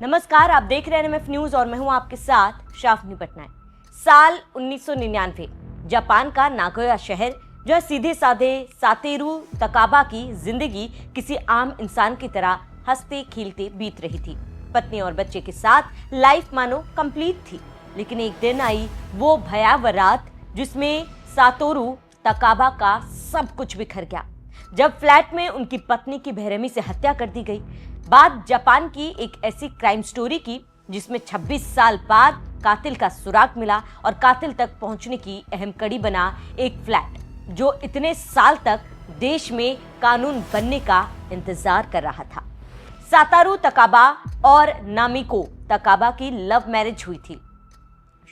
नमस्कार, आप देख रहे हैं एनएमएफ न्यूज और मैं हूं आपके साथ शाफनी पटनायक। साल 1999, जापान का नागोया शहर जो है सीधे साधे सातेरू तकाबा की जिंदगी किसी आम इंसान की तरह हंसते खेलते बीत रही थी। पत्नी और बच्चे के साथ लाइफ मानो कंप्लीट थी। लेकिन एक दिन आई वो भयावह रात जिसमें सातोरू तकाबा का सब कुछ बिखर गया। जब फ्लैट में उनकी पत्नी की बेरहमी से हत्या कर दी गई। बात जापान की एक ऐसी क्राइम स्टोरी की जिसमें 26 साल बाद कातिल का सुराग मिला और कातिल तक पहुंचने की अहम कड़ी बना एक फ्लैट जो इतने साल तक देश में कानून बनने का इंतजार कर रहा था। सातारू तकाबा और नामिको तकाबा की लव मैरिज हुई थी।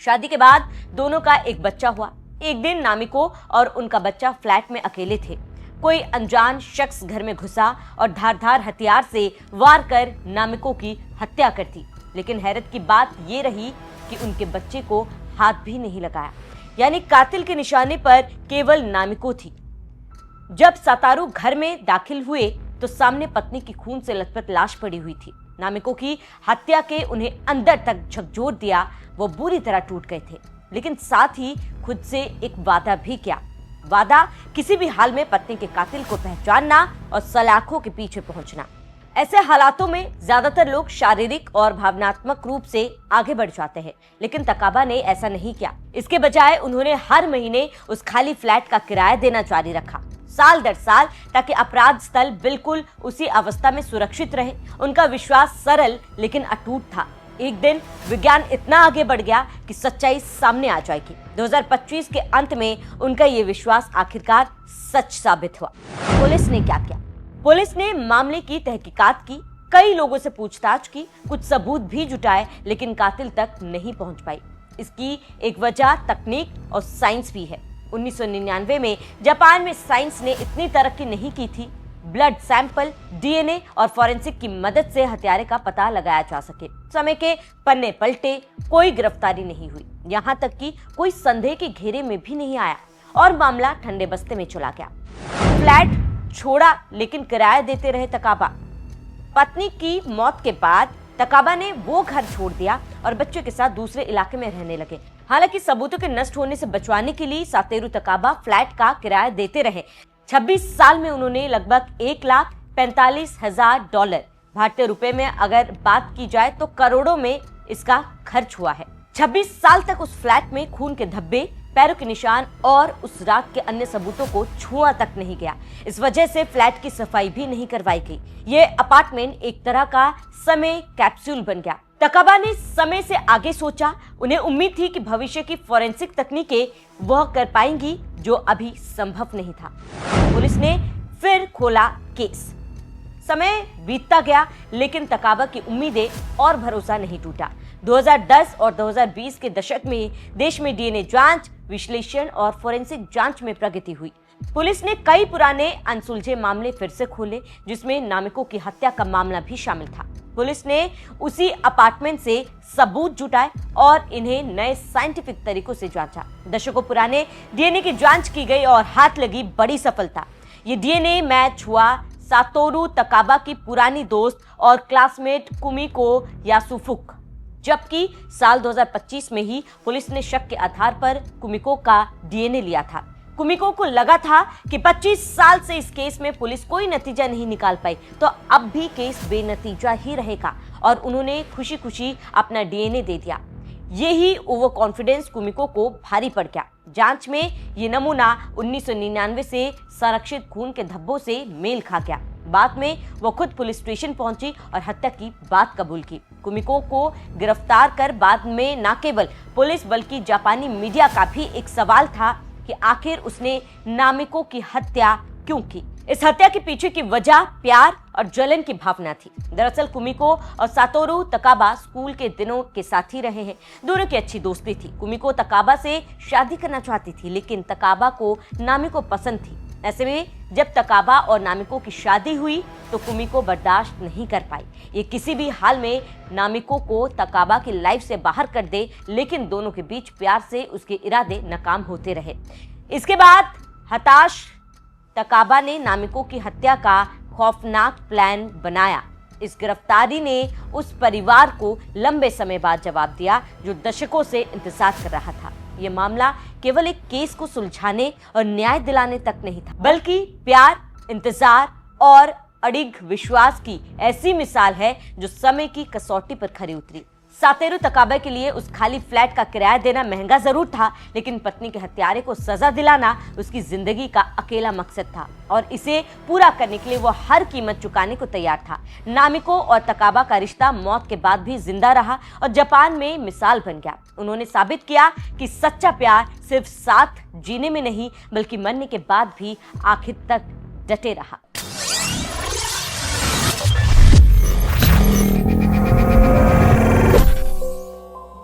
शादी के बाद दोनों का एक बच्चा हुआ। एक दिन नामिको और उनका बच्चा फ्लैट में अकेले थे। कोई अनजान शख्स घर में घुसा और धारदार हथियार से वार कर नामिको की हत्या कर दी। लेकिन हैरत की बात यह रही कि उनके बच्चे को हाथ भी नहीं लगाया, यानी कातिल के निशाने पर केवल नामिको थी। जब सातारू घर में दाखिल हुए तो सामने पत्नी की खून से लथपथ लाश पड़ी हुई थी। नामिको की हत्या के उन्हें अंदर तक झकझोर दिया। वो बुरी तरह टूट गए थे, लेकिन साथ ही खुद से एक वादा भी किया। वादा किसी भी हाल में पत्नी के कातिल को पहचानना और सलाखों के पीछे पहुंचना। ऐसे हालातों में ज्यादातर लोग शारीरिक और भावनात्मक रूप से आगे बढ़ जाते हैं, लेकिन तकाबा ने ऐसा नहीं किया। इसके बजाय उन्होंने हर महीने उस खाली फ्लैट का किराया देना जारी रखा, साल दर साल, ताकि अपराध स्थल बिल्कुल उसी अवस्था में सुरक्षित रहे। उनका विश्वास सरल लेकिन अटूट था। एक दिन विज्ञान इतना आगे बढ़ गया कि सच्चाई सामने आ जाएगी। 2025 के अंत में उनका ये विश्वास आखिरकार सच साबित हुआ। पुलिस ने क्या किया? पुलिस ने मामले की तहकीकात की, कई लोगों से पूछताछ की, कुछ सबूत भी जुटाए, लेकिन कातिल तक नहीं पहुंच पाई। इसकी एक वजह तकनीक और साइंस भी है। 1999 में जापान में साइंस ने इतनी तरक्की नहीं की थी। ब्लड सैंपल, डीएनए और फॉरेंसिक की मदद से हत्यारे का पता लगाया जा सके। समय के पन्ने पलटे, कोई गिरफ्तारी नहीं हुई, यहाँ तक कि कोई संदेह के घेरे में भी नहीं आया और मामला ठंडे बस्ते में चला गया। फ्लैट छोड़ा लेकिन किराया देते रहे तकाबा। पत्नी की मौत के बाद तकाबा ने वो घर छोड़ दिया और बच्चों के साथ दूसरे इलाके में रहने लगे। हालांकि सबूतों के नष्ट होने से बचवाने के लिए सातेरू तकाबा फ्लैट का किराया देते रहे। 26 साल में उन्होंने लगभग $1,45,000, भारतीय रुपए में अगर बात की जाए तो करोड़ों में इसका खर्च हुआ है। 26 साल तक उस फ्लैट में खून के धब्बे, पैरों के निशान और उस रात के अन्य सबूतों को छुआ तक नहीं गया। इस वजह से फ्लैट की सफाई भी नहीं करवाई गई। ये अपार्टमेंट एक तरह का समय कैप्सूल बन गया। तकाबा ने समय से आगे सोचा। उन्हें उम्मीद थी कि भविष्य की फॉरेंसिक तकनीकें वह कर पाएंगी जो अभी संभव नहीं था। पुलिस ने फिर खोला केस। समय बीतता गया, लेकिन तकाबा की उम्मीदें और भरोसा नहीं टूटा। 2010 और 2020 के दशक में देश में डीएनए जांच, विश्लेषण और फॉरेंसिक जांच में प्रगति हुई। पुलिस ने कई पुराने अनसुलझे मामले फिर से खोले, जिसमें नामिको की हत्या का मामला भी शामिल था। पुलिस ने उसी अपार्टमेंट से सबूत जुटाए और इन्हें नए साइंटिफिक तरीकों से जांचा। दशकों पुराने डीएनए की जांच की गई और हाथ लगी बड़ी सफलता। ये डीएनए मैच हुआ सातोरू तकाबा की पुरानी दोस्त और क्लासमेट कुमिको यासुफुक। जबकि साल 2025 में ही पुलिस ने शक के आधार पर कुमिको का डीएनए लिया था। कुमिको को लगा था कि 25 साल से इस केस में पुलिस कोई नतीजा नहीं निकाल पाई, तो अब भी केस बेनतीजा ही रहेगा, और उन्होंने खुशी खुशी अपना डीएनए दे दिया। यही ओवर कॉन्फिडेंस कुमिको को भारी पड़ गया। जांच में ये नमूना 1999 से संरक्षित खून के धब्बों से मेल खा गया। बाद में वो खुद पुलिस स्टेशन पहुंची और हत्या की बात कबूल की। कुमिको को गिरफ्तार कर बाद में न केवल पुलिस बल्कि जापानी मीडिया का भी एक सवाल था कि आखिर उसने नामिको की हत्या क्यों की। इस हत्या के पीछे की वजह प्यार और जलन की भावना थी। दरअसल कुमिको और सातोरू तकाबा स्कूल के दिनों के साथी रहे हैं। दोनों की अच्छी दोस्ती थी। कुमिको तकाबा से शादी करना चाहती थी, लेकिन तकाबा को नामिको पसंद थी। ऐसे में जब तकाबा और नामिको की शादी हुई तो कुमिको बर्दाश्त नहीं कर पाई। ये किसी भी हाल में नामिको को तकाबा की लाइफ से बाहर कर दे, लेकिन दोनों के बीच प्यार से उसके इरादे नाकाम होते रहे। इसके बाद हताश तकाबा ने नामिको की हत्या का खौफनाक प्लान बनाया। इस गिरफ्तारी ने उस परिवार को लंबे समय बाद जवाब दिया जो दशकों से इंतजार कर रहा था। ये मामला केवल एक केस को सुलझाने और न्याय दिलाने तक नहीं था, बल्कि प्यार, इंतजार और अडिग विश्वास की ऐसी मिसाल है जो समय की कसौटी पर खरी उतरी। सातेरू तकाबा के लिए उस खाली फ्लैट का किराया देना महंगा जरूर था, लेकिन पत्नी के हत्यारे को सजा दिलाना उसकी जिंदगी का अकेला मकसद था और इसे पूरा करने के लिए वो हर कीमत चुकाने को तैयार था। नामिको और तकाबा का रिश्ता मौत के बाद भी जिंदा रहा और जापान में मिसाल बन गया। उन्होंने साबित किया कि सच्चा प्यार सिर्फ साथ जीने में नहीं, बल्कि मरने के बाद भी आखिर तक डटे रहा।